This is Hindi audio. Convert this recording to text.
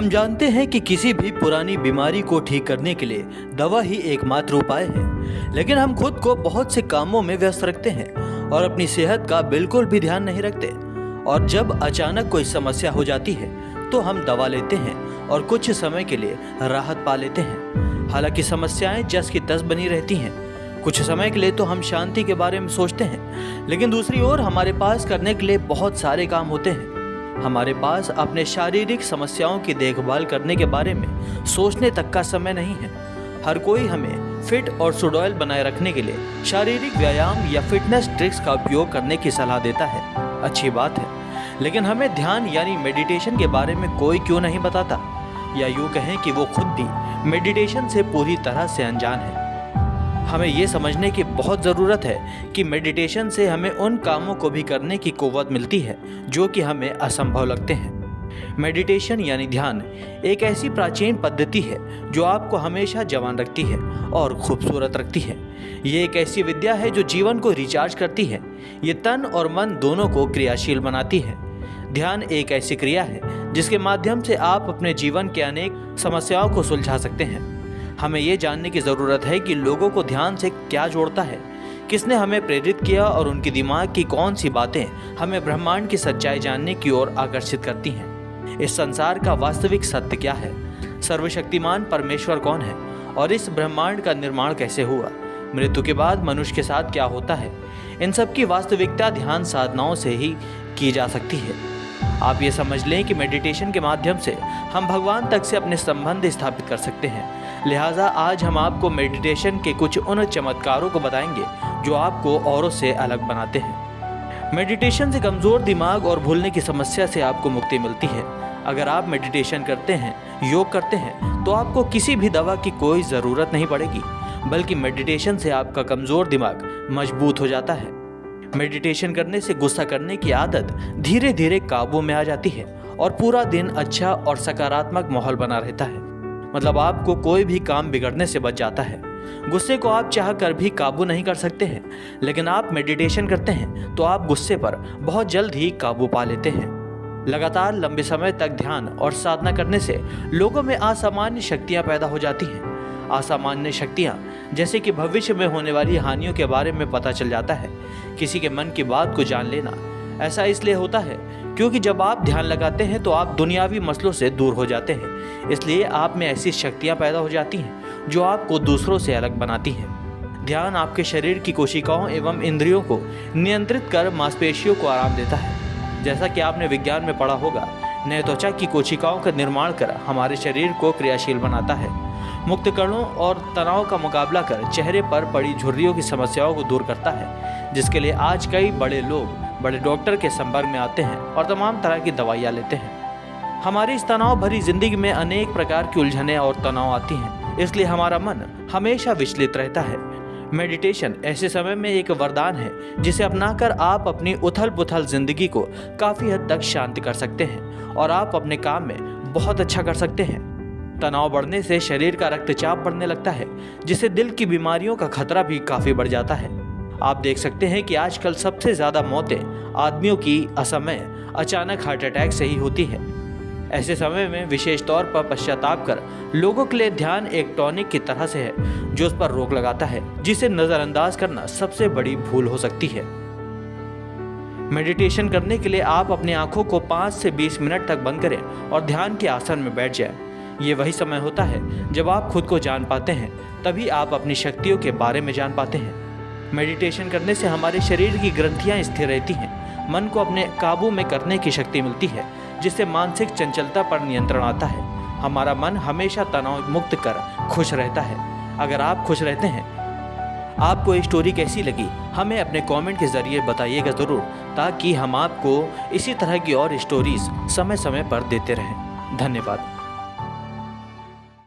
हम जानते हैं कि किसी भी पुरानी बीमारी को ठीक करने के लिए दवा ही एकमात्र उपाय है, लेकिन हम खुद को बहुत से कामों में व्यस्त रखते हैं और अपनी सेहत का बिल्कुल भी ध्यान नहीं रखते। और जब अचानक कोई समस्या हो जाती है तो हम दवा लेते हैं और कुछ समय के लिए राहत पा लेते हैं। हालांकि समस्याएं जस की तस बनी रहती हैं। कुछ समय के लिए तो हम शांति के बारे में सोचते हैं, लेकिन दूसरी ओर हमारे पास करने के लिए बहुत सारे काम होते हैं। हमारे पास अपने शारीरिक समस्याओं की देखभाल करने के बारे में सोचने तक का समय नहीं है। हर कोई हमें फिट और सुडौल बनाए रखने के लिए शारीरिक व्यायाम या फिटनेस ट्रिक्स का उपयोग करने की सलाह देता है। अच्छी बात है, लेकिन हमें ध्यान यानी मेडिटेशन के बारे में कोई क्यों नहीं बताता, या यूँ कहें कि वो खुद भी मेडिटेशन से पूरी तरह से अनजान है। हमें ये समझने की बहुत ज़रूरत है कि मेडिटेशन से हमें उन कामों को भी करने की कुव्वत मिलती है जो कि हमें असंभव लगते हैं। मेडिटेशन यानी ध्यान एक ऐसी प्राचीन पद्धति है जो आपको हमेशा जवान रखती है और खूबसूरत रखती है। ये एक ऐसी विद्या है जो जीवन को रिचार्ज करती है। ये तन और मन दोनों को क्रियाशील बनाती है। ध्यान एक ऐसी क्रिया है जिसके माध्यम से आप अपने जीवन के अनेक समस्याओं को सुलझा सकते हैं। हमें ये जानने की ज़रूरत है कि लोगों को ध्यान से क्या जोड़ता है, किसने हमें प्रेरित किया और उनकी दिमाग की कौन सी बातें हमें ब्रह्मांड की सच्चाई जानने की ओर आकर्षित करती हैं। इस संसार का वास्तविक सत्य क्या है, सर्वशक्तिमान परमेश्वर कौन है और इस ब्रह्मांड का निर्माण कैसे हुआ, मृत्यु के बाद मनुष्य के साथ क्या होता है, इन सब की वास्तविकता ध्यान साधनाओं से ही की जा सकती है। आप ये समझ लें कि मेडिटेशन के माध्यम से हम भगवान तक से अपने संबंध स्थापित कर सकते हैं। लिहाजा आज हम आपको मेडिटेशन के कुछ उन चमत्कारों को बताएंगे जो आपको औरों से अलग बनाते हैं। मेडिटेशन से कमज़ोर दिमाग और भूलने की समस्या से आपको मुक्ति मिलती है। अगर आप मेडिटेशन करते हैं, योग करते हैं, तो आपको किसी भी दवा की कोई ज़रूरत नहीं पड़ेगी, बल्कि मेडिटेशन से आपका कमज़ोर दिमाग मजबूत हो जाता है। मेडिटेशन करने से गुस्सा करने की आदत धीरे धीरे काबू में आ जाती है और पूरा दिन अच्छा और सकारात्मक माहौल बना रहता है। मतलब आपको कोई भी काम बिगड़ने से बच जाता है। गुस्से को आप चाह कर भी काबू नहीं कर सकते हैं, लेकिन आप मेडिटेशन करते हैं तो आप गुस्से पर बहुत जल्द ही काबू पा लेते हैं। लगातार लंबे समय तक ध्यान और साधना करने से लोगों में असामान्य शक्तियाँ पैदा हो जाती हैं। असामान्य शक्तियाँ जैसे कि भविष्य में होने वाली हानियों के बारे में पता चल जाता है। किसी के मन की बात को जान लेना ऐसा इसलिए होता है क्योंकि जब आप ध्यान लगाते हैं तो आप दुनियावी मसलों से दूर हो जाते हैं। इसलिए आप में ऐसी शक्तियाँ पैदा हो जाती हैं जो आपको दूसरों से अलग बनाती हैं। ध्यान आपके शरीर की कोशिकाओं एवं इंद्रियों को नियंत्रित कर मांसपेशियों को आराम देता है। जैसा कि आपने विज्ञान में पढ़ा होगा, नए त्वचा की कोशिकाओं का निर्माण कर हमारे शरीर को क्रियाशील बनाता है। मुक्त कणों और तनाव का मुकाबला कर चेहरे पर पड़ी झुर्रियों की समस्याओं को दूर करता है, जिसके लिए आज कई बड़े लोग बड़े डॉक्टर के संपर्क में आते हैं और तमाम तरह की दवाइयाँ लेते हैं। हमारी इस तनाव भरी जिंदगी में अनेक प्रकार की उलझनें और तनाव आती हैं, इसलिए हमारा मन हमेशा विचलित रहता है। मेडिटेशन ऐसे समय में एक वरदान है जिसे अपनाकर आप अपनी उथल पुथल जिंदगी को काफ़ी हद तक शांत कर सकते हैं और आप अपने काम में बहुत अच्छा कर सकते हैं। तनाव बढ़ने से शरीर का रक्तचाप बढ़ने लगता है, जिससे दिल की बीमारियों का खतरा भी काफ़ी बढ़ जाता है। आप देख सकते हैं कि आजकल सबसे ज़्यादा मौतें आदमियों की असमय अचानक हार्ट अटैक से ही होती है। ऐसे समय में विशेष तौर पर पश्चाताप कर लोगों के लिए ध्यान एक टॉनिक की तरह से है जो उस पर रोक लगाता है, जिसे नज़रअंदाज करना सबसे बड़ी भूल हो सकती है। मेडिटेशन करने के लिए आप अपनी आंखों को 5 से 20 मिनट तक बंद करें और ध्यान के आसन में बैठ जाएं। ये वही समय होता है जब आप खुद को जान पाते हैं, तभी आप अपनी शक्तियों के बारे में जान पाते हैं। मेडिटेशन करने से हमारे शरीर की ग्रंथियां स्थिर रहती हैं, मन को अपने काबू में करने की शक्ति मिलती है, जिससे मानसिक चंचलता पर नियंत्रण आता है। हमारा मन हमेशा तनाव मुक्त कर खुश रहता है। अगर आप खुश रहते हैं, आपको ये स्टोरी कैसी लगी हमें अपने कमेंट के ज़रिए बताइएगा ज़रूर, ताकि हम आपको इसी तरह की और स्टोरीज समय समय पर देते रहें। धन्यवाद।